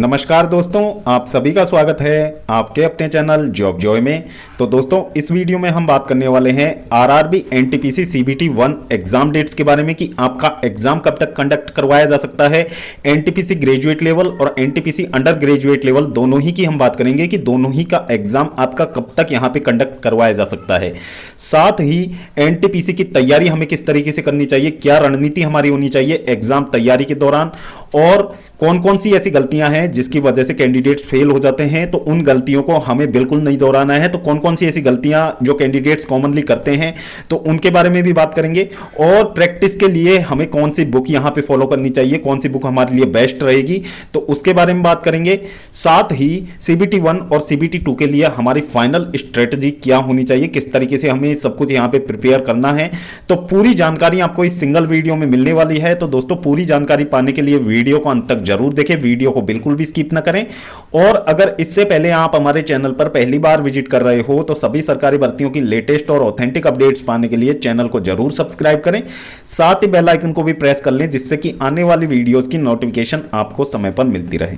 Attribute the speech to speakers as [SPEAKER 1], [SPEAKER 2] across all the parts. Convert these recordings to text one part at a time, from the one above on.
[SPEAKER 1] नमस्कार दोस्तों, आप सभी का स्वागत है आपके अपने चैनल जॉब जॉय में। तो दोस्तों, इस वीडियो में हम बात करने वाले हैं RRB NTPC CBT 1 exam dates के बारे में कि आपका एग्जाम कब तक कंडक्ट करवाया जा सकता है। एनटीपीसी ग्रेजुएट लेवल और एनटीपीसी अंडर ग्रेजुएट लेवल दोनों ही की हम बात करेंगे कि दोनों ही का एग्जाम आपका कब तक यहां पे कंडक्ट करवाया जा सकता है। साथ ही एनटीपीसी की तैयारी हमें किस तरीके से करनी चाहिए, क्या रणनीति हमारी होनी चाहिए एग्जाम तैयारी के दौरान, और कौन कौन सी ऐसी गलतियां हैं जिसकी वजह से कैंडिडेट्स फेल हो जाते हैं, तो उन गलतियों को हमें बिल्कुल नहीं दोहराना है। तो कौन कौन सी ऐसी गलतियां जो कैंडिडेट्स कॉमनली करते हैं, तो उनके बारे में भी बात करेंगे। और प्रैक्टिस के लिए हमें कौन सी बुक यहां पे फॉलो करनी चाहिए, कौन सी बुक हमारे लिए बेस्ट रहेगी, तो उसके बारे में बात करेंगे। साथ ही सीबीटी 1 और सीबीटी 2 के लिए हमारी फाइनल स्ट्रेटजी क्या होनी चाहिए, किस तरीके से हमें सब कुछ यहां पे प्रिपेयर करना है, तो पूरी जानकारी आपको इस सिंगल वीडियो में मिलने वाली है। तो दोस्तों, पूरी जानकारी पाने के लिए वीडियो को अंत तक जरूर देखें, वीडियो को बिल्कुल भी स्किप ना करें। और अगर इससे पहले आप हमारे चैनल पर पहली बार विजिट कर रहे हो तो सभी सरकारी भर्तियों की लेटेस्ट और ऑथेंटिक अपडेट्स पाने के लिए चैनल को जरूर सब्सक्राइब करें, साथ ही बेल आइकन को भी प्रेस कर लें जिससे कि आने वाली वीडियोस की नोटिफिकेशन आपको समय पर मिलती रहे।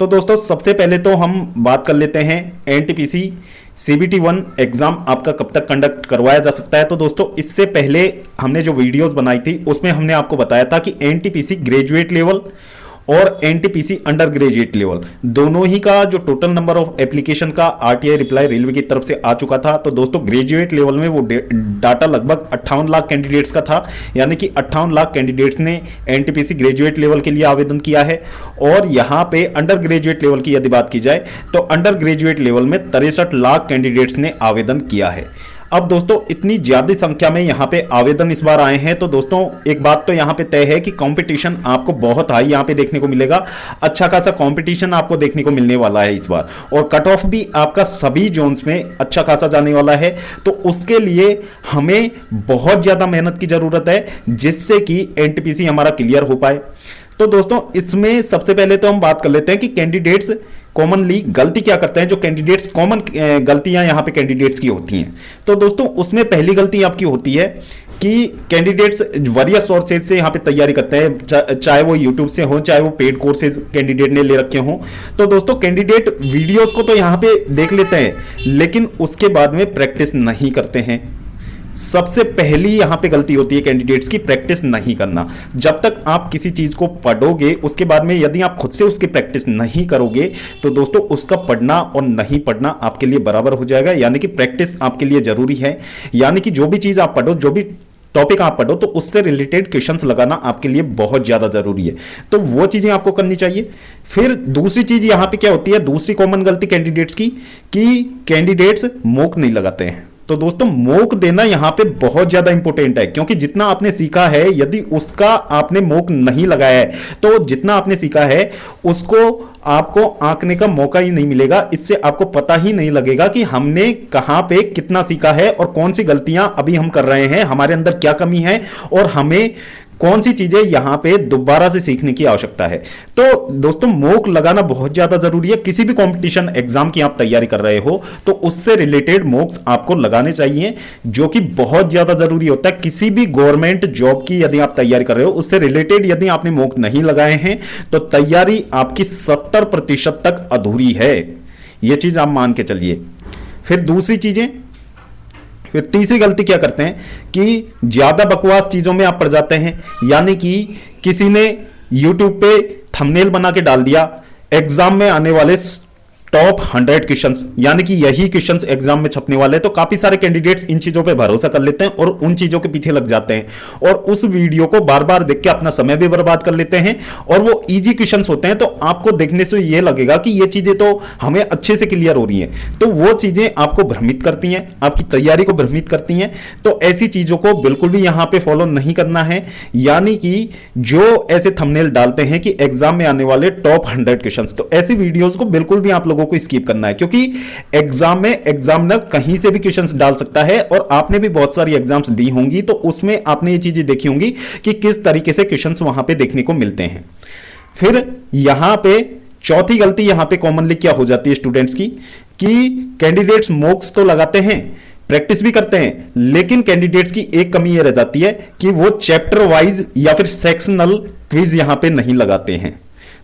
[SPEAKER 1] तो दोस्तों, सबसे पहले तो हम बात कर लेते हैं एनटीपीसी सीबीटी 1 एग्जाम आपका कब तक कंडक्ट करवाया जा सकता है। तो दोस्तों, इससे पहले हमने जो वीडियोस बनाई थी उसमें हमने आपको बताया था कि एनटीपीसी ग्रेजुएट लेवल और एनटीपीसी अंडर ग्रेजुएट लेवल दोनों ही का जो टोटल नंबर ऑफ एप्लीकेशन का आरटीआई रिप्लाई रेलवे की तरफ से आ चुका था। तो दोस्तों, ग्रेजुएट लेवल में वो डाटा लगभग 58 लाख कैंडिडेट्स का था, यानी कि 58 लाख कैंडिडेट्स ने एनटीपीसी ग्रेजुएट लेवल के लिए आवेदन किया है। और यहां पे अंडर ग्रेजुएट लेवल की यदि बात की जाए तो अंडर ग्रेजुएट लेवल में 63 लाख कैंडिडेट्स ने आवेदन किया है। अब दोस्तों, इतनी ज्यादा संख्या में यहां पे आवेदन इस बार आए हैं, तो दोस्तों एक बात तो यहां पे तय है कि कंपटीशन आपको बहुत हाई यहां पे देखने को मिलेगा। अच्छा खासा कंपटीशन आपको देखने को मिलने वाला है इस बार, और कट ऑफ भी आपका सभी जोन्स में अच्छा खासा जाने वाला है। तो उसके लिए हमें बहुत ज्यादा मेहनत की जरूरत है जिससे कि एनटीपीसी हमारा क्लियर हो पाए। तो दोस्तों, इसमें सबसे पहले तो हम बात कर लेते हैं कि कैंडिडेट्स कॉमनली गलती क्या करते हैं। जो कैंडिडेट्स कॉमन गलतियां यहां पे कैंडिडेट्स की होती हैं, तो दोस्तों उसमें पहली गलती आपकी होती है कि कैंडिडेट्स वरियस सोर्सेज से यहां पे तैयारी करते हैं, चाहे वो यूट्यूब से हो, चाहे वो पेड कोर्सेज कैंडिडेट ने ले रखे हों। तो दोस्तों, कैंडिडेट वीडियोस को तो यहां पे देख लेते हैं लेकिन उसके बाद में प्रैक्टिस नहीं करते हैं। सबसे पहली यहां पे गलती होती है कैंडिडेट्स की, प्रैक्टिस नहीं करना। जब तक आप किसी चीज को पढ़ोगे उसके बाद में यदि आप खुद से उसकी प्रैक्टिस नहीं करोगे तो दोस्तों उसका पढ़ना और नहीं पढ़ना आपके लिए बराबर हो जाएगा। यानी कि प्रैक्टिस आपके लिए जरूरी है, यानी कि जो भी चीज आप पढ़ो, जो भी टॉपिक आप पढ़ो, तो उससे रिलेटेड क्वेश्चंस लगाना आपके लिए बहुत ज्यादा जरूरी है। तो वो चीजें आपको करनी चाहिए। फिर दूसरी चीज यहां पे क्या होती है, दूसरी कॉमन गलती कैंडिडेट्स की, कि कैंडिडेट्स मॉक नहीं लगाते हैं। तो दोस्तों, मॉक देना यहां पे बहुत ज्यादा इंपॉर्टेंट है, क्योंकि जितना आपने सीखा है यदि उसका आपने मॉक नहीं लगाया है तो जितना आपने सीखा है उसको आपको आंकने का मौका ही नहीं मिलेगा। इससे आपको पता ही नहीं लगेगा कि हमने कहां पे कितना सीखा है और कौन सी गलतियां अभी हम कर रहे हैं, हमारे अंदर क्या कमी है और हमें कौन सी चीजें यहां पे दोबारा से सीखने की आवश्यकता है। तो दोस्तों, मॉक लगाना बहुत ज्यादा जरूरी है। किसी भी कंपटीशन एग्जाम की आप तैयारी कर रहे हो तो उससे रिलेटेड मॉक्स आपको लगाने चाहिए, जो कि बहुत ज्यादा जरूरी होता है। किसी भी गवर्नमेंट जॉब की यदि आप तैयारी कर रहे हो उससे रिलेटेड यदि आपने मॉक नहीं लगाए हैं तो तैयारी आपकी 70% तक अधूरी है, यह चीज आप मान के चलिए। फिर दूसरी चीजें, फिर तीसरी गलती क्या करते हैं कि ज्यादा बकवास चीजों में आप पड़ जाते हैं। यानी कि किसी ने YouTube पे थंबनेल बना के डाल दिया एग्जाम में आने वाले टॉप 100 क्वेश्चंस, यानी कि यही क्वेश्चंस एग्जाम में छपने वाले। तो काफी सारे कैंडिडेट्स इन चीजों पे भरोसा कर लेते हैं और उन चीजों के पीछे लग जाते हैं और उस वीडियो को बार बार देख के अपना समय भी बर्बाद कर लेते हैं। और वो इजी क्वेश्चंस होते हैं, तो आपको देखने से ये लगेगा कि ये चीजें तो हमें अच्छे से क्लियर हो रही हैं, तो वो चीजें आपको भ्रमित करती हैं, आपकी तैयारी को भ्रमित करती हैं। तो ऐसी चीजों को बिल्कुल भी यहां पे फॉलो नहीं करना है। यानी कि जो ऐसे थंबनेल डालते हैं कि एग्जाम में आने वाले टॉप 100 क्वेश्चंस, तो ऐसी वीडियोस को बिल्कुल भी आप लोगों को स्किप करना है, क्योंकि एग्जाम में एग्जामिनर कहीं से भी क्वेश्चंस डाल सकता है। और आपने भी बहुत सारी एग्जाम्स दी होंगी तो उसमें आपने ये चीजें देखी होंगी कि किस तरीके से क्वेश्चंस वहां पे देखने को मिलते हैं। फिर यहां पे चौथी गलती यहां पे कॉमनली क्या हो जाती है स्टूडेंट्स की, कि कैंडिडेट्स मॉक्स तो लगाते हैं, प्रैक्टिस भी करते हैं, लेकिन कैंडिडेट्स की एक कमी यह रह जाती है कि वो चैप्टर वाइज या फिर सेक्शनल क्विज यहां पे नहीं लगाते हैं।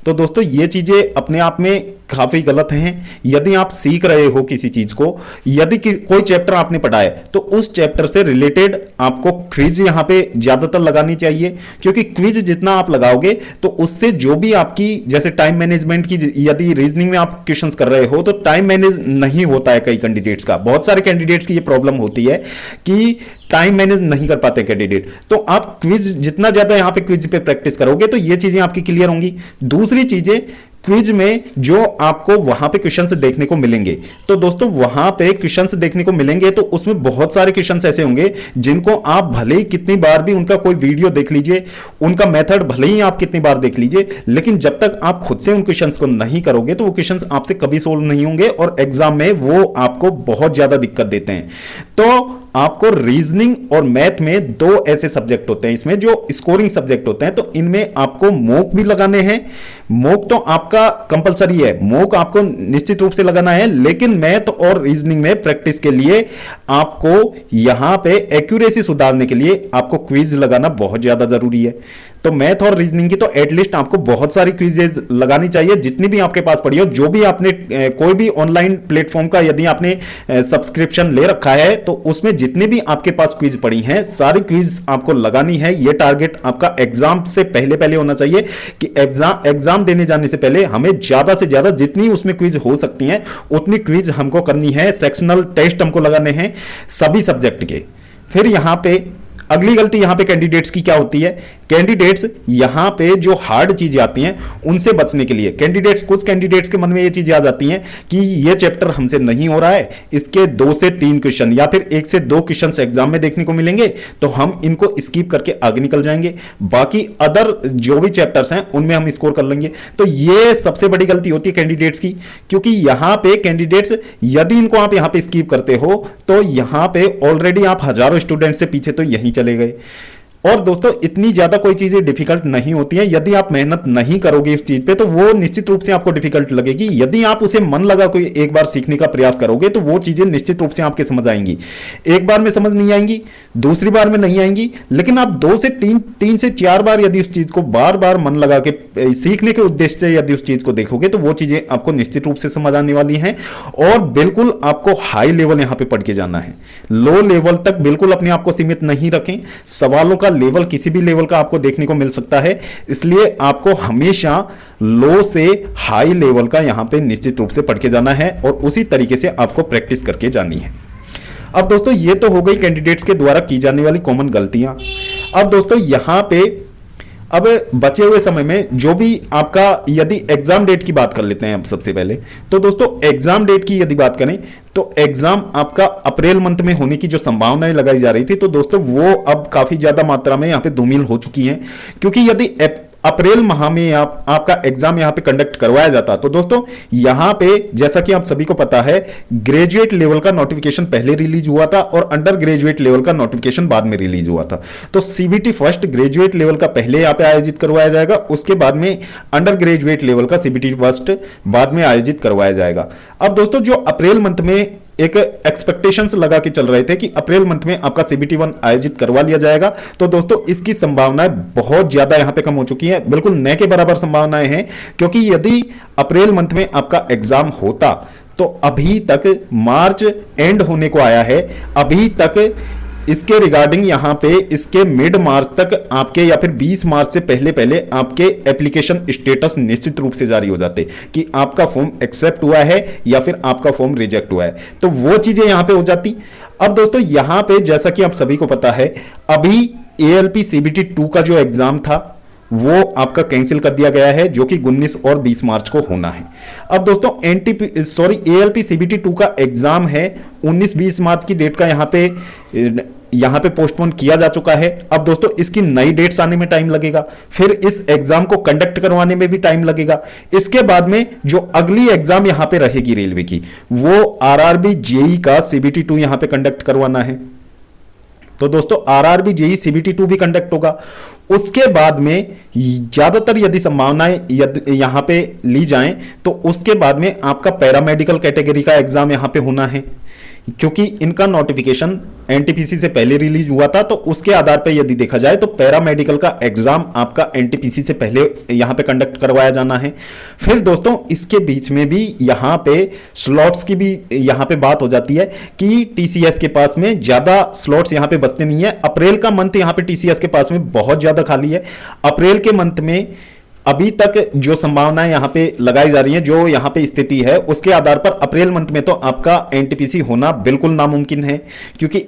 [SPEAKER 1] तो दोस्तों ये चीजें अपने आप में काफी गलत हैं। यदि आप सीख रहे हो किसी चीज को, यदि कोई चैप्टर आपने पढ़ा है तो उस चैप्टर से रिलेटेड आपको क्विज यहां पे ज्यादातर लगानी चाहिए, क्योंकि क्विज जितना आप लगाओगे तो उससे जो भी आपकी, जैसे टाइम मैनेजमेंट की, यदि रीजनिंग में आप क्वेश्चंस कर रहे हो तो टाइम मैनेज नहीं होता है कई कैंडिडेट्स का, बहुत सारे कैंडिडेट्स की ये प्रॉब्लम होती है कि टाइम मैनेज नहीं कर पाते कैंडिडेट। तो आप क्विज जितना ज्यादा यहां पे क्विज पे प्रैक्टिस करोगे तो ये चीजें आपकी क्लियर होंगी। दूसरी चीजें, क्विज में जो आपको वहां पे क्वेश्चंस देखने को मिलेंगे, तो दोस्तों वहां पे क्वेश्चंस देखने को मिलेंगे तो उसमें बहुत सारे क्वेश्चंस ऐसे होंगे जिनको आप भले ही कितनी बार भी उनका कोई वीडियो देख लीजिए, उनका मेथड भले ही आप कितनी बार देख लीजिए, लेकिन जब तक आप खुद से उन क्वेश्चंस को नहीं करोगे तो वो क्वेश्चंस आपसे कभी सोल्व नहीं होंगे और एग्जाम में वो आपको बहुत ज्यादा दिक्कत देते हैं। तो आपको रीजनिंग और मैथ में दो ऐसे सब्जेक्ट होते हैं इसमें जो स्कोरिंग सब्जेक्ट होते हैं, तो इनमें आपको मॉक भी लगाने हैं। मॉक तो आपका कंपलसरी है, मॉक आपको निश्चित रूप से लगाना है, लेकिन मैथ और रीजनिंग में प्रैक्टिस के लिए आपको यहां पे एक्यूरेसी सुधारने के लिए आपको क्विज लगाना बहुत ज्यादा जरूरी है। तो मैथ और रीजनिंग की तो एटलीस्ट आपको बहुत सारी क्विजेज लगानी चाहिए, जितनी भी आपके पास पड़ी हो। जो भी आपने कोई भी ऑनलाइन प्लेटफॉर्म का यदि आपने सब्सक्रिप्शन ले रखा है तो उसमें जितनी भी आपके पास क्विज पड़ी हैं सारी क्विज आपको लगानी है। ये टारगेट आपका एग्जाम से पहले पहले होना चाहिए कि एग्जाम देने जाने से पहले हमें ज्यादा से ज्यादा जितनी उसमें क्विज हो सकती हैं उतनी क्विज हमको करनी है। सेक्शनल टेस्ट हमको लगाने हैं सभी सब्जेक्ट के। फिर यहां पे अगली गलती यहां पे कैंडिडेट्स की क्या होती है, कैंडिडेट्स यहां पे जो हार्ड चीजें आती हैं उनसे बचने के लिए कुछ कैंडिडेट्स के मन में ये चीजें आ जाती हैं कि ये चैप्टर हमसे नहीं हो रहा है, इसके 2 से 3 क्वेश्चन या फिर 1 से 2 क्वेश्चन एग्जाम में देखने को मिलेंगे तो हम इनको स्किप करके आगे निकल जाएंगे, बाकी अदर जो भी चैप्टर्स हैं उनमें हम स्कोर कर लेंगे। तो ये सबसे बड़ी गलती होती है कैंडिडेट्स की, क्योंकि यहां पे कैंडिडेट्स यदि इनको आप यहां पे स्किप करते हो तो यहां पे ऑलरेडी आप हजारों स्टूडेंट से पीछे तो यहीं चले गए। और दोस्तों इतनी ज्यादा कोई चीजें डिफिकल्ट नहीं होती हैं, यदि आप मेहनत नहीं करोगे इस चीज पे तो वो निश्चित रूप से आपको डिफिकल्ट लगेगी। यदि आप उसे मन लगा कोई एक बार सीखने का प्रयास करोगे तो वो चीजें निश्चित रूप से आपके समझ आएंगी। एक बार में समझ नहीं आएंगी, दूसरी बार में नहीं आएंगी, लेकिन आप 2 से 3 से 4 बार यदि उस चीज को बार बार मन लगा के सीखने के उद्देश्य से यदि उस चीज को देखोगे तो वो चीजें आपको निश्चित रूप से समझ आने वाली हैं। और बिल्कुल आपको हाई लेवल यहां पे पढ़ के जाना है, लो लेवल तक बिल्कुल अपने आप को सीमित नहीं रखें। सवालों का लेवल किसी भी लेवल का आपको देखने को मिल सकता है, इसलिए आपको हमेशा लो से हाई लेवल का यहां पे निश्चित रूप से पढ़ के जाना है और उसी तरीके से आपको प्रैक्टिस करके जानी है। अब दोस्तों ये तो हो गई कैंडिडेट्स के द्वारा की जाने वाली कॉमन गलतियां। अब दोस्तों यहां पे अब बचे हुए समय में जो भी आपका, यदि एग्जाम डेट की बात कर लेते हैं अब सबसे पहले, तो दोस्तों एग्जाम डेट की यदि बात करें तो एग्जाम आपका अप्रैल मंथ में होने की जो संभावनाएं लगाई जा रही थी तो दोस्तों वो अब काफी ज्यादा मात्रा में यहां पे धूमिल हो चुकी हैं, क्योंकि यदि अप्रैल माह में आपका एग्जाम यहां पे कंडक्ट करवाया जाता तो दोस्तों यहां पे जैसा कि आप सभी को पता है ग्रेजुएट लेवल का नोटिफिकेशन पहले रिलीज हुआ था और अंडर ग्रेजुएट लेवल का नोटिफिकेशन बाद में रिलीज हुआ था। तो सीबीटी फर्स्ट ग्रेजुएट लेवल का पहले यहां पे आयोजित करवाया जाएगा, उसके बाद में अंडर ग्रेजुएट लेवल का सीबीटी फर्स्ट बाद में आयोजित करवाया जाएगा। अब दोस्तों जो अप्रैल मंथ में एक एक्सपेक्टेशंस लगा के चल रहे थे कि अप्रैल मंथ में आपका सीबीटी 1 आयोजित करवा लिया जाएगा, तो दोस्तों इसकी संभावनाएं बहुत ज्यादा यहां पे कम हो चुकी हैं, बिल्कुल न के बराबर संभावनाएं हैं। क्योंकि यदि अप्रैल मंथ में आपका एग्जाम होता तो अभी तक मार्च एंड होने को आया है, अभी तक इसके रिगार्डिंग यहां पे इसके मिड मार्च तक आपके या फिर 20 मार्च से पहले पहले आपके एप्लीकेशन स्टेटस निश्चित रूप से जारी हो जाते कि आपका फॉर्म एक्सेप्ट हुआ है या फिर आपका फॉर्म रिजेक्ट हुआ है, तो वो चीजें यहां पे हो जाती। अब दोस्तों यहां पे जैसा कि आप सभी को पता है अभी एएलपी सीबीटी 2 का जो एग्जाम था वो आपका कैंसिल कर दिया गया है, जो कि 19 और 20 मार्च को होना है। अब दोस्तों एएलपी सीबीटी 2 का एग्जाम है 19-20 मार्च की डेट का यहां पे पोस्टपोन किया जा चुका है। अब दोस्तों इसकी नई डेट्स आने में टाइम लगेगा, फिर इस एग्जाम को कंडक्ट करवाने में भी टाइम लगेगा। इसके बाद में जो अगली एग्जाम यहां पे रहेगी रेलवे की, वो आरआरबी जेई का सीबीटी 2 यहां पे कंडक्ट करवाना है। तो दोस्तों आरआरबी जेई सीबीटी 2 भी कंडक्ट होगा। उसके बाद में ज्यादातर यदि संभावनाएं यहां पे ली जाएं तो उसके बाद में आपका पैरामेडिकल कैटेगरी का एग्जाम यहां पे होना है। क्योंकि इनका नोटिफिकेशन एनटीपीसी से पहले रिलीज हुआ था, तो उसके आधार पर यदि देखा जाए तो पैरामेडिकल का एग्जाम आपका एनटीपीसी से पहले यहां पे कंडक्ट करवाया जाना है। फिर दोस्तों इसके बीच में भी यहां पे स्लॉट्स की भी यहां पे बात हो जाती है कि टीसीएस के पास में ज्यादा स्लॉट्स यहां पे बचते नहीं है। अप्रैल का मंथ यहां पे टीसीएस के पास में बहुत ज्यादा खाली है। अप्रैल के मंथ में अभी तक जो संभावनाएं यहां पे लगाई जा रही हैं, जो यहां पे स्थिति है, उसके आधार पर अप्रैल मंथ में तो आपका एनटीपीसी होना बिल्कुल नामुमकिन है, क्योंकि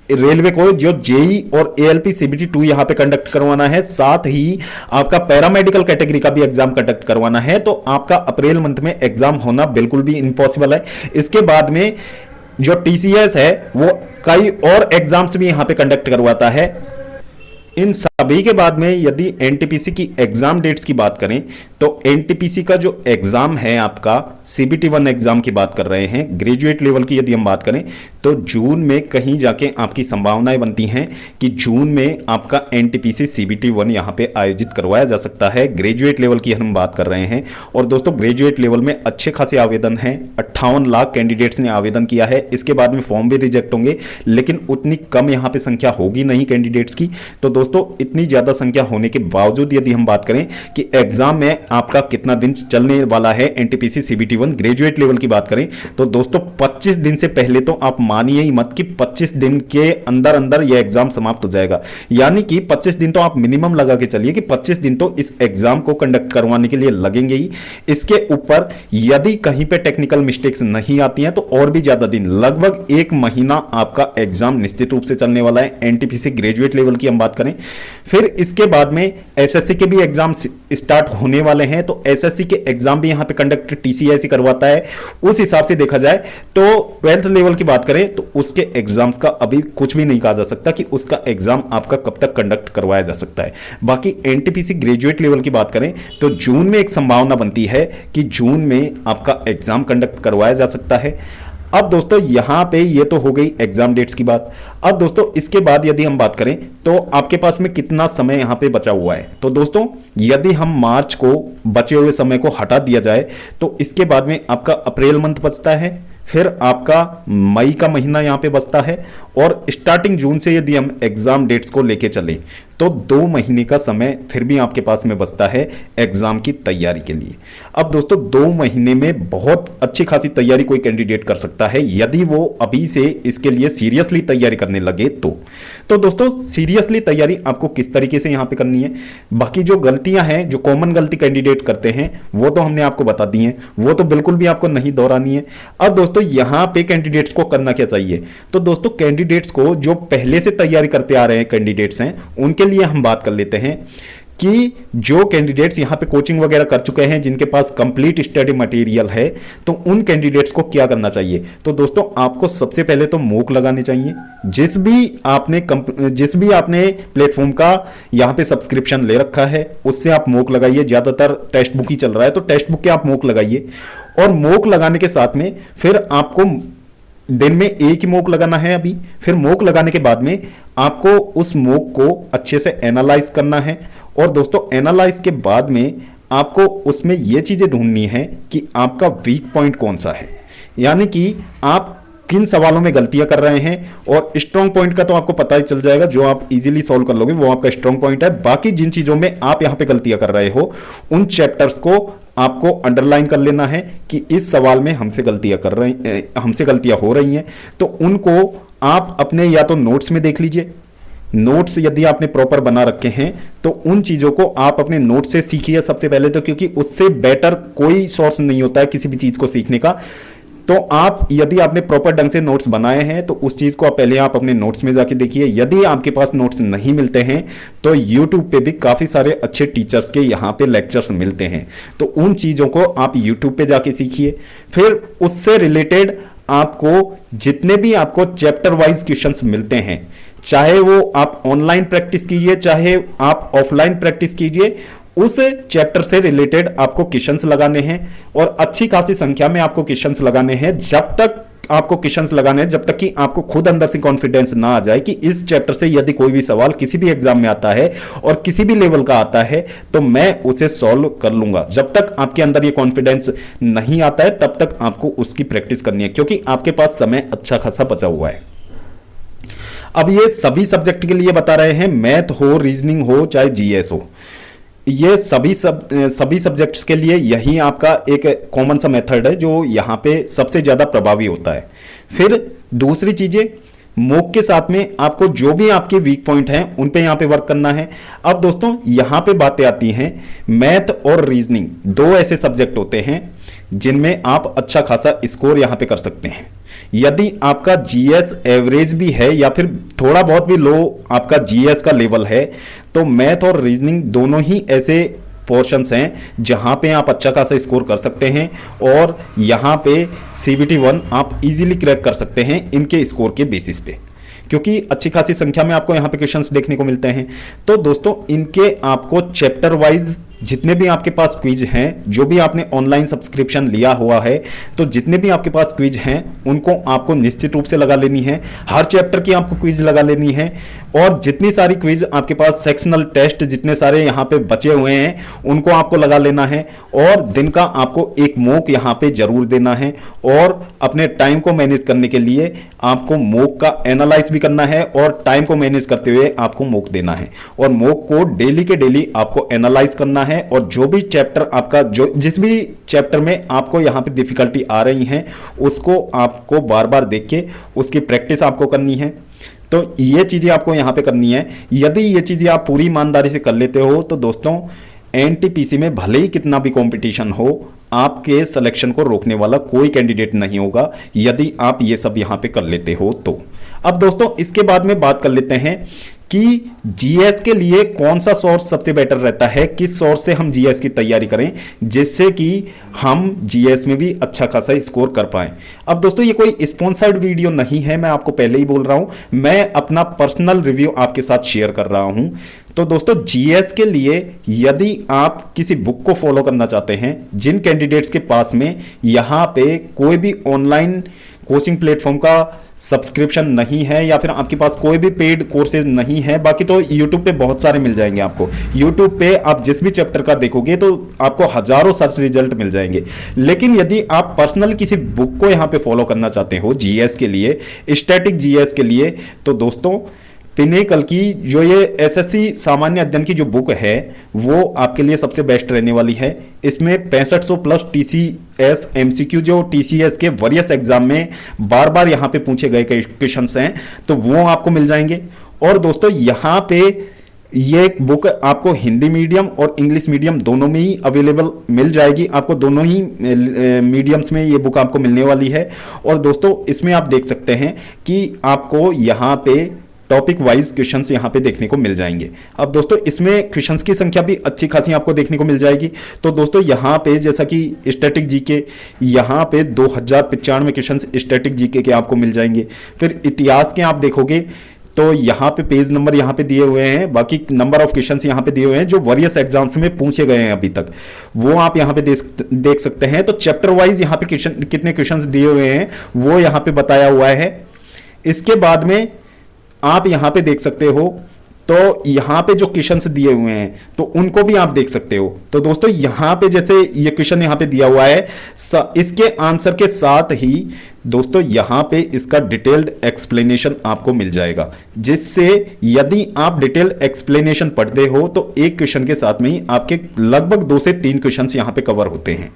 [SPEAKER 1] रेलवे को जो जेई और एएलपी सीबीटी 2 यहां पे कंडक्ट करवाना है, साथ ही आपका पैरामेडिकल कैटेगरी का भी एग्जाम कंडक्ट करवाना है, तो आपका अप्रैल मंथ में एग्जाम होना बिल्कुल भी इम्पॉसिबल है। इसके बाद में जो टीसीएस है वो कई और एग्जाम्स भी यहां पे कंडक्ट करवाता है। इन सभी के बाद में यदि एनटीपीसी की एग्जाम डेट्स की बात करें तो एनटीपीसी का जो एग्जाम है आपका सीबीटी 1 एग्जाम की बात कर रहे हैं, ग्रेजुएट लेवल की यदि हम बात करें तो जून में कहीं जाके आपकी संभावनाएं बनती हैं कि जून में आपका एनटीपीसी सीबीटी 1 यहां पे आयोजित करवाया जा सकता है। ग्रेजुएट लेवल की हम बात कर रहे हैं और दोस्तों ग्रेजुएट लेवल में अच्छे खासे आवेदन हैं, 58 लाख कैंडिडेट्स ने आवेदन किया है। इसके बाद में फॉर्म भी रिजेक्ट होंगे, लेकिन उतनी कम यहां पे संख्या होगी नहीं कैंडिडेट्स की। तो दोस्तों इतनी ज्यादा संख्या होने के बावजूद यदि हम बात करें कि एग्जाम में आपका कितना दिन चलने वाला है एनटीपीसी सीबीटी 1 ग्रेजुएट लेवल की बात करें तो दोस्तों 25 दिन से पहले तो आप मानिए ही मत कि 25 दिन के अंदर अंदर यह एग्जाम समाप्त हो जाएगा। यानी कि 25 दिन तो आप मिनिमम लगा के चलिए कि 25 दिन तो इस एग्जाम को कंडक्ट करवाने के लिए लगेंगे ही। इसके ऊपर यदि कहीं पे टेक्निकल मिस्टेक्स नहीं आती हैं तो और भी ज्यादा दिन, लगभग 1 महीना आपका एग्जाम निश्चित रूप से चलने वाला है एनटीपीसी ग्रेजुएट लेवल की हम बात करें। फिर इसके बाद में एसएससी के भी एग्जाम स्टार्ट होने वाले हैं, तो एसएससी के एग्जाम भी यहां पे कंडक्ट टीसीएस ही करवाता है। उस हिसाब से देखा जाए तो 12th लेवल की बात करें तो उसके एग्जाम्स का अभी कुछ भी नहीं कहा जा सकता कि उसका एग्जाम आपका कब तक कंडक्ट करवाया जा सकता है। बाकी एनटीपीसी ग्रेजुएट लेवल की बात करें तो जून में एक संभावना बनती है कि जून में आपका एग्जाम कंडक्ट करवाया जा सकता है। अब दोस्तों यहां पे ये तो हो गई एग्जाम डेट्स की बात। अब दोस्तों इसके बाद यदि हम बात करें तो आपके पास में कितना समय यहां पे बचा हुआ है, तो दोस्तों यदि हम मार्च को बचे हुए समय को हटा दिया जाए तो इसके बाद में आपका अप्रैल मंथ बचता है, फिर आपका मई का महीना यहां पे बचता है, और स्टार्टिंग जून से यदि हम एग्जाम डेट्स को लेके चले तो 2 महीने का समय फिर भी आपके पास में बचता है एग्जाम की तैयारी के लिए। अब दोस्तों 2 महीने में बहुत अच्छी खासी तैयारी कोई कैंडिडेट कर सकता है यदि वो अभी से इसके लिए सीरियसली तैयारी करने लगे तो दोस्तों सीरियसली तैयारी आपको किस तरीके से यहां पे करनी है, बाकी जो गलतियां हैं, जो कॉमन गलती कैंडिडेट करते हैं वो तो हमने आपको बता दी हैं, वो तो बिल्कुल भी आपको नहीं दोहरानी है। अब दोस्तों यहां पे कैंडिडेट्स को करना क्या चाहिए, तो दोस्तों कैंडिडेट्स को जो पहले से तैयारी करते आ रहे हैं कैंडिडेट्स हैं उनके लिए हम बात कर लेते हैं कि जो कैंडिडेट्स यहां पे कोचिंग वगैरह कर चुके हैं, जिनके पास कंप्लीट स्टडी मटेरियल है, तो उन कैंडिडेट्स को क्या करना चाहिए। तो दोस्तों आपको सबसे पहले तो मॉक लगाने चाहिए। जिस भी आपने प्लेटफॉर्म का यहां पे सब्सक्रिप्शन ले रखा है उससे आप मॉक लगाइए। ज्यादातर टेक्स्ट बुक ही चल रहा है तो टेक्स्ट बुक के आप मॉक लगाइए, और मॉक लगाने के साथ में फिर आपको दिन में एक ही मॉक लगाना है अभी। फिर मॉक लगाने के बाद में आपको उस मॉक को अच्छे से एनालाइज करना है, और दोस्तों एनालाइज के बाद में आपको उसमें यह चीजें ढूंढनी है कि आपका वीक पॉइंट कौन सा है, यानी कि आप किन सवालों में गलतियां कर रहे हैं। और स्ट्रॉन्ग पॉइंट का तो आपको पता ही चल जाएगा, जो आप इजीली सॉल्व कर लोगे वो आपका स्ट्रॉन्ग पॉइंट है। बाकी जिन चीजों में आप यहां पे गलतियां कर रहे हो उन चैप्टर्स को आपको अंडरलाइन कर लेना है कि इस सवाल में हमसे गलतियां हो रही हैं, तो उनको आप अपने या तो नोट्स में देख लीजिए। नोट्स यदि आपने प्रॉपर बना रखे हैं तो उन चीजों को आप अपने नोट्स से सीखिए सबसे पहले तो, क्योंकि उससे बेटर कोई सोर्स नहीं होता है किसी भी चीज को सीखने का। तो आप यदि आपने प्रॉपर ढंग से नोट्स बनाए हैं तो उस चीज को आप अपने नोट्स में जाके देखिए। यदि आपके पास नोट्स नहीं मिलते हैं तो YouTube पे भी काफी सारे अच्छे टीचर्स के यहाँ पे लेक्चर्स मिलते हैं, तो उन चीजों को आप YouTube पे जाके सीखिए। फिर उससे रिलेटेड आपको जितने भी आपको चैप्टर वाइज क्वेश्चंस मिलते हैं, चाहे वो आप ऑनलाइन प्रैक्टिस कीजिए चाहे आप ऑफलाइन प्रैक्टिस कीजिए, उस चैप्टर से रिलेटेड आपको क्वेश्चंस लगाने हैं, और अच्छी खासी संख्या में आपको क्वेश्चंस लगाने हैं। जब तक आपको क्वेश्चंस लगाने हैं, जब तक कि आपको खुद अंदर से कॉन्फिडेंस ना आ जाए कि इस चैप्टर से यदि कोई भी सवाल किसी भी एग्जाम में आता है और किसी भी लेवल का आता है तो मैं उसे सॉल्व कर लूंगा। जब तक आपके अंदर ये कॉन्फिडेंस नहीं आता है तब तक आपको उसकी प्रैक्टिस करनी है, क्योंकि आपके पास समय अच्छा खासा बचा हुआ है। अब ये सभी सब्जेक्ट के लिए बता रहे हैं, मैथ हो, रीजनिंग हो, चाहे जीएस हो, ये सभी सब्जेक्ट्स के लिए यही आपका एक कॉमन सा मेथड है जो यहाँ पे सबसे ज़्यादा प्रभावी होता है। फिर दूसरी चीज़ें, मॉक के साथ में आपको जो भी आपके वीक पॉइंट हैं उन पे यहाँ पे वर्क करना है। अब दोस्तों यहाँ पे बातें आती हैं, मैथ और रीजनिंग दो ऐसे सब्जेक्ट होते हैं जिनमें आप अच्छा खासा स्कोर यहाँ पे कर सकते हैं। यदि आपका जीएस एवरेज भी है या फिर थोड़ा बहुत भी लो आपका जीएस का लेवल है तो मैथ और रीजनिंग दोनों ही ऐसे पोर्शंस हैं जहां पे आप अच्छा खासा स्कोर कर सकते हैं और यहां पे सीबीटी 1 आप इजीली क्रैक कर सकते हैं इनके स्कोर के बेसिस पे, क्योंकि अच्छी खासी संख्या में आपको यहाँ पे क्वेश्चंस देखने को मिलते हैं। तो दोस्तों इनके आपको चैप्टर वाइज जितने भी आपके पास क्विज हैं, जो भी आपने ऑनलाइन सब्सक्रिप्शन लिया हुआ है तो जितने भी आपके पास क्विज हैं उनको आपको निश्चित रूप से लगा लेनी है। हर चैप्टर की आपको क्विज लगा लेनी है और जितनी सारी क्विज आपके पास सेक्शनल टेस्ट जितने सारे यहाँ पे बचे हुए हैं उनको आपको लगा लेना है और दिन का आपको एक मॉक यहाँ पे जरूर देना है और अपने टाइम को मैनेज करने के लिए आपको मॉक का एनालाइज भी करना है और टाइम को मैनेज करते हुए आपको मॉक देना है और मॉक को डेली के डेली आपको एनालाइज करना है और जो भी चैप्टर आपका जिस भी चैप्टर में आपको यहाँ पे डिफिकल्टी आ रही है उसको आपको बार बार देख के उसकी प्रैक्टिस आपको करनी है। तो ये चीजें आपको यहाँ पे करनी है। यदि ये चीजें आप पूरी ईमानदारी से कर लेते हो तो दोस्तों एनटीपीसी में भले ही कितना भी कंपटीशन हो आपके सिलेक्शन को रोकने वाला कोई कैंडिडेट नहीं होगा यदि आप ये सब यहाँ पे कर लेते हो तो। अब दोस्तों इसके बाद में बात कर लेते हैं कि जीएस के लिए कौन सा सोर्स सबसे बेटर रहता है, किस सोर्स से हम जीएस की तैयारी करें जिससे कि हम जीएस में भी अच्छा खासा स्कोर कर पाएं। अब दोस्तों ये कोई स्पॉन्सर्ड वीडियो नहीं है, मैं आपको पहले ही बोल रहा हूं, मैं अपना पर्सनल रिव्यू आपके साथ शेयर कर रहा हूं। तो दोस्तों जीएस के लिए यदि आप किसी बुक को फॉलो करना चाहते हैं, जिन कैंडिडेट्स के पास में यहाँ पे कोई भी ऑनलाइन कोचिंग प्लेटफॉर्म का सब्सक्रिप्शन नहीं है या फिर आपके पास कोई भी पेड कोर्सेज नहीं है, बाकी तो यूट्यूब पे बहुत सारे मिल जाएंगे आपको। यूट्यूब पे आप जिस भी चैप्टर का देखोगे तो आपको हजारों सर्च रिजल्ट मिल जाएंगे। लेकिन यदि आप पर्सनल किसी बुक को यहाँ पे फॉलो करना चाहते हो जीएस के लिए, स्टैटिक जीएस के लिए, तो दोस्तों पिनेकल की जो ये एसएससी सामान्य अध्ययन की जो बुक है वो आपके लिए सबसे बेस्ट रहने वाली है। इसमें 6500 प्लस टीसीएस एमसीक्यू जो टीसीएस के वरियस एग्जाम में बार बार यहाँ पे पूछे गए क्वेश्चंस हैं तो वो आपको मिल जाएंगे। और दोस्तों यहाँ पे ये बुक आपको हिंदी मीडियम और इंग्लिश मीडियम दोनों में ही अवेलेबल मिल जाएगी, आपको दोनों ही मीडियम्स में ये बुक आपको मिलने वाली है। और दोस्तों इसमें आप देख सकते हैं कि आपको यहाँ पे टॉपिक वाइज क्वेश्चंस यहाँ पे देखने को मिल जाएंगे। अब दोस्तों इसमें क्वेश्चंस की संख्या भी अच्छी खासी आपको देखने को मिल जाएगी। तो दोस्तों यहाँ पे जैसा कि स्टैटिक जीके, यहाँ पे 2095 क्वेश्चंस स्टैटिक जीके के आपको मिल जाएंगे। फिर इतिहास के आप देखोगे तो यहाँ पे पेज नंबर यहाँ पे दिए हुए हैं, बाकी नंबर ऑफ क्वेश्चंस यहाँ पे दिए हुए हैं जो वरियस एग्जाम्स में पूछे गए हैं अभी तक, वो आप यहाँ पे देख सकते हैं। तो चैप्टर वाइज यहाँ पे कितने क्वेश्चंस दिए हुए हैं वो यहाँ पे बताया हुआ है। इसके बाद में आप यहां पे देख सकते हो तो यहां पे जो क्वेश्चंस दिए हुए हैं तो उनको भी आप देख सकते हो। तो दोस्तों यहां पे जैसे ये क्वेश्चन यहां पे दिया हुआ है, इसके आंसर के साथ ही दोस्तों यहां पे इसका डिटेल्ड एक्सप्लेनेशन आपको मिल जाएगा, जिससे यदि आप डिटेल्ड एक्सप्लेनेशन पढ़ते हो तो एक क्वेश्चन के साथ में ही आपके लगभग 2 से 3 क्वेश्चंस यहां पे कवर होते हैं।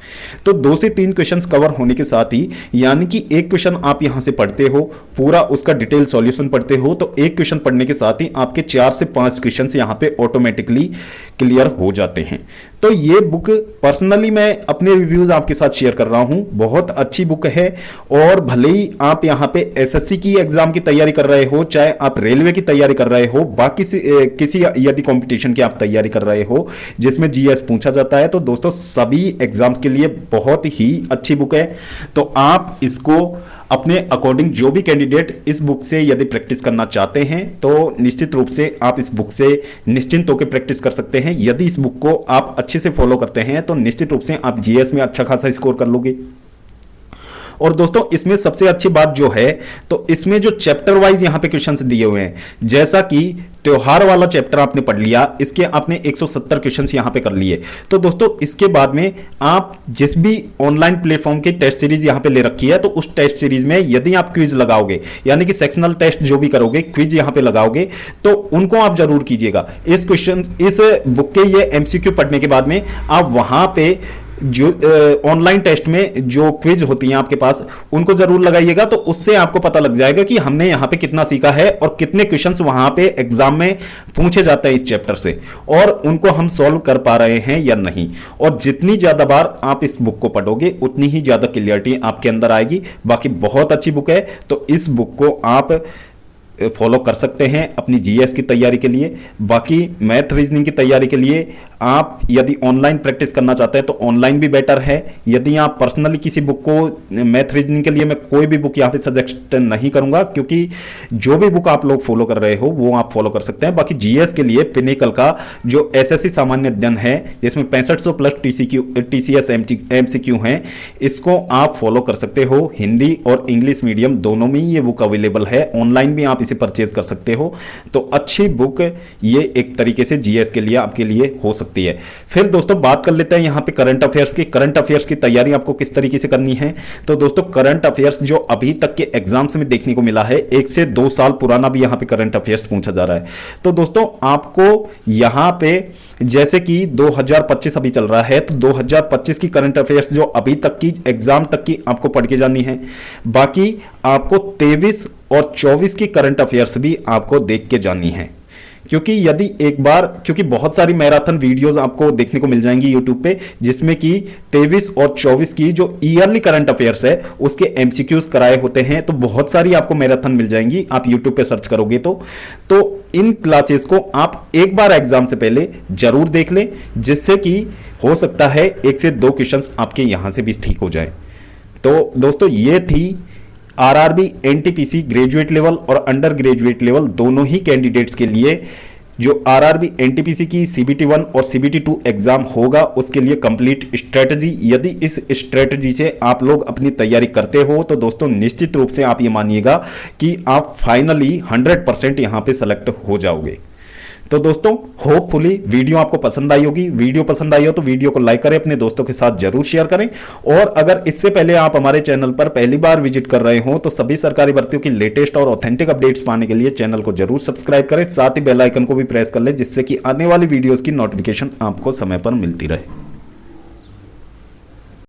[SPEAKER 1] तो 2 से 3 क्वेश्चंस कवर होने के साथ ही यानी कि एक क्वेश्चन आप यहां से पढ़ते हो, पूरा उसका डिटेल सॉल्यूशन पढ़ते हो, तो एक क्वेश्चन पढ़ने के साथ ही आपके 4 से 5 क्वेश्चन यहां पे ऑटोमेटिकली क्लियर हो जाते हैं। तो ये बुक पर्सनली मैं अपने रिव्यूज आपके साथ शेयर कर रहा हूं, बहुत अच्छी बुक है। और भले ही आप यहां पे एसएससी की एग्जाम की तैयारी कर रहे हो, चाहे आप रेलवे की तैयारी कर रहे हो, बाकी किसी यदि कंपटीशन की आप तैयारी कर रहे हो जिसमें जीएस पूछा जाता है, तो दोस्तों सभी एग्जाम्स के लिए बहुत ही अच्छी बुक है। तो आप इसको अपने अकॉर्डिंग जो भी कैंडिडेट इस बुक से यदि प्रैक्टिस करना चाहते हैं तो निश्चित रूप से आप इस बुक से निश्चिंत होकर प्रैक्टिस कर सकते हैं। यदि इस बुक को आप अच्छे से फॉलो करते हैं तो निश्चित रूप से आप जीएस में अच्छा खासा स्कोर कर लोगे। और दोस्तों इसमें सबसे अच्छी बात जो है, तो इसमें जो चैप्टर वाइज यहां पे क्वेश्चंस दिए हुए हैं, जैसा कि त्योहार वाला चैप्टर आपने पढ़ लिया, इसके आपने 170 क्वेश्चंस यहां पे कर लिए। तो दोस्तों इसके बाद में आप जिस भी ऑनलाइन प्लेटफॉर्म की टेस्ट सीरीज यहां पे ले रखी है, तो उस टेस्ट सीरीज में यदि आप क्विज लगाओगे, यानी कि सेक्शनल टेस्ट जो भी करोगे, क्विज यहां पे लगाओगे, तो उनको आप जरूर कीजिएगा। इस बुक के ये एमसीक्यू पढ़ने के बाद में आप वहां पे जो ऑनलाइन टेस्ट में जो क्विज होती हैं आपके पास, उनको जरूर लगाइएगा। तो उससे आपको पता लग जाएगा कि हमने यहां पे कितना सीखा है और कितने क्वेश्चंस वहां पे एग्जाम में पूछे जाते हैं इस चैप्टर से, और उनको हम सॉल्व कर पा रहे हैं या नहीं। और जितनी ज्यादा बार आप इस बुक को पढ़ोगे, उतनी ही ज्यादा क्लियरिटी आपके अंदर आएगी। बाकी बहुत अच्छी बुक है, तो इस बुक को आप फॉलो कर सकते हैं अपनी जीएस की तैयारी के लिए। बाकी मैथ रीजनिंग की तैयारी के लिए आप यदि ऑनलाइन प्रैक्टिस करना चाहते हैं तो ऑनलाइन भी बेटर है। यदि आप पर्सनली किसी बुक को मैथ रीजनिंग के लिए, मैं कोई भी बुक यहाँ पे सजेस्ट नहीं करूंगा, क्योंकि जो भी बुक आप लोग फॉलो कर रहे हो वो आप फॉलो कर सकते हैं। बाकी जीएस के लिए पिनेकल का जो एसएससी सामान्य अध्ययन है, जिसमें 6500 प्लस टीसीएस एमसीक्यू हैं, इसको आप फॉलो कर सकते हो। हिंदी और इंग्लिश मीडियम दोनों में ये बुक अवेलेबल है, ऑनलाइन भी आप इसे परचेज कर सकते हो। तो अच्छी बुक ये एक तरीके से जीएस के लिए आपके लिए हो सकती है। फिर दोस्तों बात कर लेते हैं यहां पे करंट अफेयर्स की। करंट अफेयर्स की तैयारी आपको किस तरीके से करनी है? तो दोस्तों करंट अफेयर्स जो अभी तक के एग्जाम्स में देखने को मिला है, 1 से 2 साल पुराना भी यहां पे करंट अफेयर्स पूछा जा रहा है। तो दोस्तों आपको यहां पे जैसे कि 2025 अभी चल रहा है, तो 2025 की करंट अफेयर्स जो अभी तक की एग्जाम तक की आपको पढ़ के जानी है। बाकी आपको 23 और 24 की करंट अफेयर्स भी आपको देख के जानी है, क्योंकि यदि एक बार, क्योंकि बहुत सारी मैराथन वीडियोस आपको देखने को मिल जाएंगी यूट्यूब पे, जिसमें कि 23 और 24 की जो ईयरली करंट अफेयर्स है उसके एमसीक्यूज कराए होते हैं। तो बहुत सारी आपको मैराथन मिल जाएंगी, आप यूट्यूब पे सर्च करोगे तो इन क्लासेस को आप एक बार एग्जाम से पहले जरूर देख लें, जिससे कि हो सकता है 1 से 2 क्वेश्चंस आपके यहां से भी ठीक हो जाए। तो दोस्तों ये थी आरआरबी एनटीपीसी ग्रेजुएट लेवल और अंडर ग्रेजुएट लेवल दोनों ही कैंडिडेट्स के लिए जो आरआरबी एनटीपीसी की सीबीटी 1 और सीबीटी 2 एग्जाम होगा, उसके लिए कंप्लीट स्ट्रेटजी। यदि इस स्ट्रेटजी से आप लोग अपनी तैयारी करते हो तो दोस्तों निश्चित रूप से आप ये मानिएगा कि आप फाइनली 100% यहां पे सेलेक्ट हो जाओगे। तो दोस्तों होपफुली वीडियो आपको पसंद आई होगी। वीडियो पसंद आई हो तो वीडियो को लाइक करें, अपने दोस्तों के साथ जरूर शेयर करें। और अगर इससे पहले आप हमारे चैनल पर पहली बार विजिट कर रहे हो तो सभी सरकारी भर्तियों की लेटेस्ट और ऑथेंटिक अपडेट्स पाने के लिए चैनल को जरूर सब्सक्राइब करें, साथ ही बेल आइकन को भी प्रेस कर लें, जिससे कि आने वाली वीडियोस की नोटिफिकेशन आपको समय पर मिलती रहे।